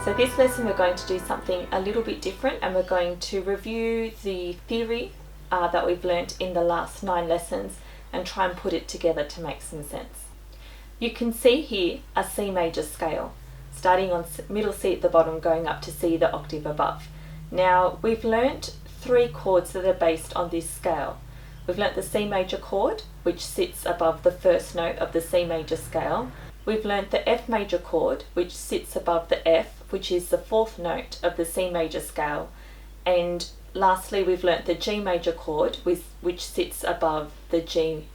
So this lesson we're going to do something a little bit different, and we're going to review the theory that we've learnt in the last 9 lessons and try and put it together to make some sense. You can see here a C major scale, starting on middle C at the bottom, going up to C the octave above. Now we've learnt 3 chords that are based on this scale. We've learnt the C major chord, which sits above the first note of the C major scale. We've learnt the F major chord, which sits above the F, which is the 4th note of the C major scale. And lastly, we've learnt the G major chord, which sits above the G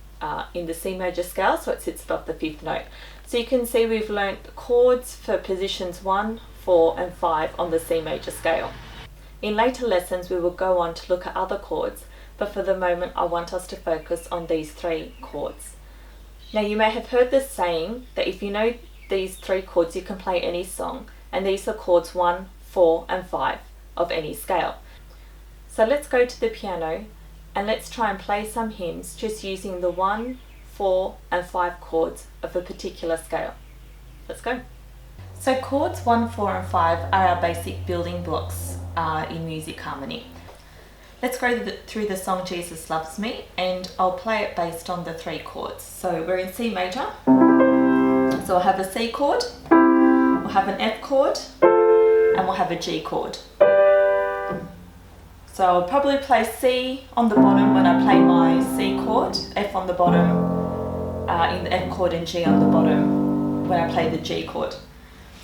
in the C major scale, so it sits above the 5th note. So you can see we've learnt chords for positions 1, 4 and 5 on the C major scale. In later lessons we will go on to look at other chords, but for the moment I want us to focus on these 3 chords. Now you may have heard this saying that if you know these 3 chords you can play any song, and these are chords 1, 4 and 5 of any scale. So let's go to the piano and let's try and play some hymns just using the 1, 4 and 5 chords of a particular scale. Let's go. So chords 1, 4 and 5 are our basic building blocks in music harmony. Let's go through the song Jesus Loves Me, and I'll play it based on the 3 chords. So we're in C major, so we'll have a C chord, we'll have an F chord, and we'll have a G chord. So I'll probably play C on the bottom when I play my C chord, F on the bottom in the F chord, and G on the bottom when I play the G chord.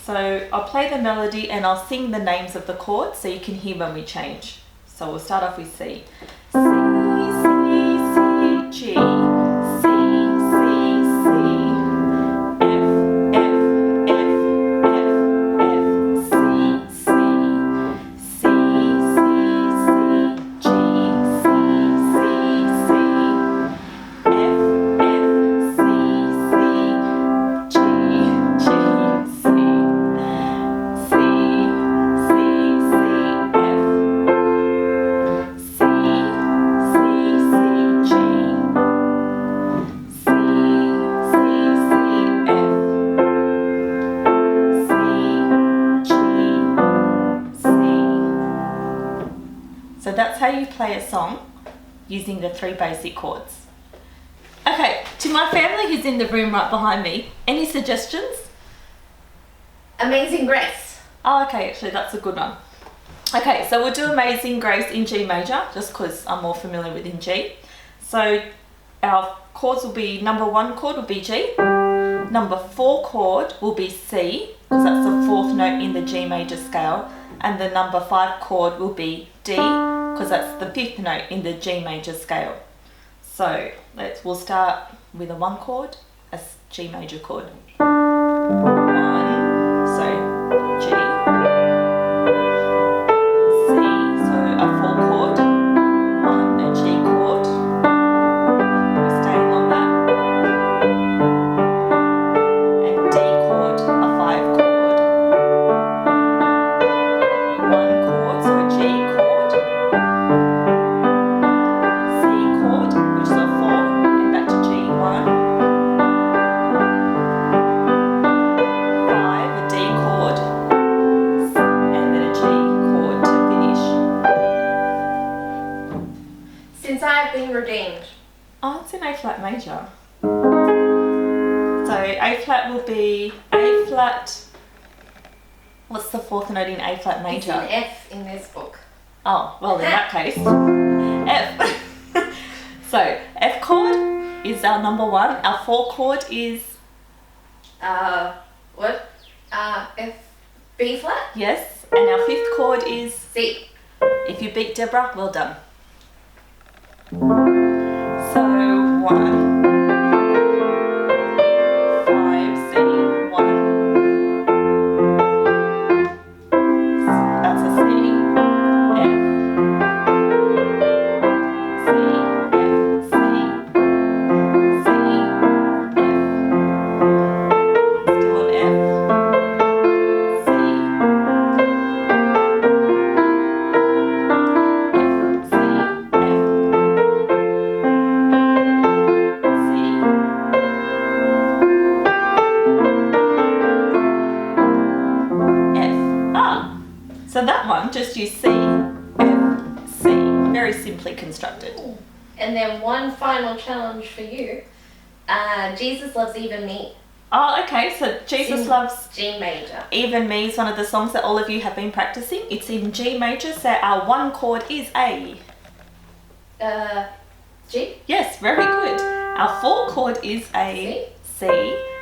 So I'll play the melody and I'll sing the names of the chords so you can hear when we change. So we'll start off with C. C, C, C, G, C, C, C, F, F, F, F, F, C, C, C, C, C, G, C, C, C, F, F, C, C, G, G, C, C, C, C, F. So that's how you play a song using the 3 basic chords. Okay, to my family who's in the room right behind me, any suggestions? Amazing Grace. Oh, okay, actually that's a good one. Okay, so we'll do Amazing Grace in G major, just because I'm more familiar with in G. So our chords will be, number 1 chord will be G, number 4 chord will be C, because that's the 4th note in the G major scale, and the number 5 chord will be D, because that's the 5th note in the G major scale. So we'll start with a 1 chord, a G major chord. 1, so G, C, so a 4 chord, 1, a G chord, we're staying on that, and D chord, a 5 chord, 1 chord, so a G chord, C chord, which is a 4, and back to G, 1, 5, a D chord, and then a G chord to finish. Since I have been redeemed. Oh, it's in A flat major. So A flat will be A flat. What's the 4th note in A flat major? It's an F in this book. Oh, well in that case, F. So F chord is our number 1. Our 4 chord is What? F, B flat? yes, and our 5th chord is. C. If you beat Deborah, well done. So 1, 5, C, 1. That's a C, F, C, F, C, C, F. Still an F, C, F, C, F. just use C, F, C. Very simply constructed. And then one final challenge for you. Jesus Loves Even Me. Oh, okay. So Jesus In Loves G major. Even Me is one of the songs that all of you have been practicing. It's in G major, so our one chord is A. G. Yes, very good. Our four chord is a C,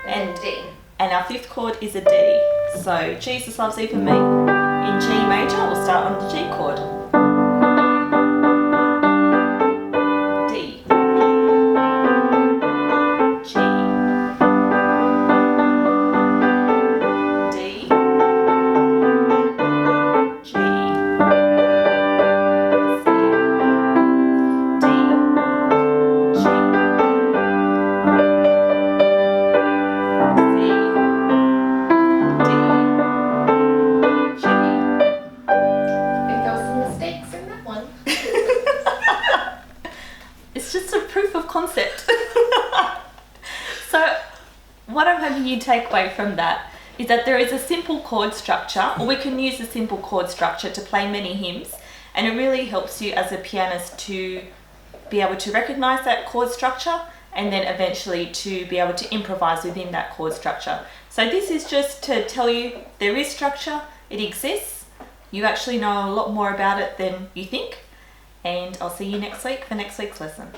And D. and our fifth chord is a D. So Jesus Loves Even Me. In G major, we'll start on the G chord. D. G. D. G. C. D. G. It's just a proof of concept. So what I'm hoping you take away from that is that there is a simple chord structure, or we can use a simple chord structure to play many hymns, and it really helps you as a pianist to be able to recognize that chord structure and then eventually to be able to improvise within that chord structure. So this is just to tell you there is structure, it exists, you actually know a lot more about it than you think, and I'll see you next week for next week's lesson.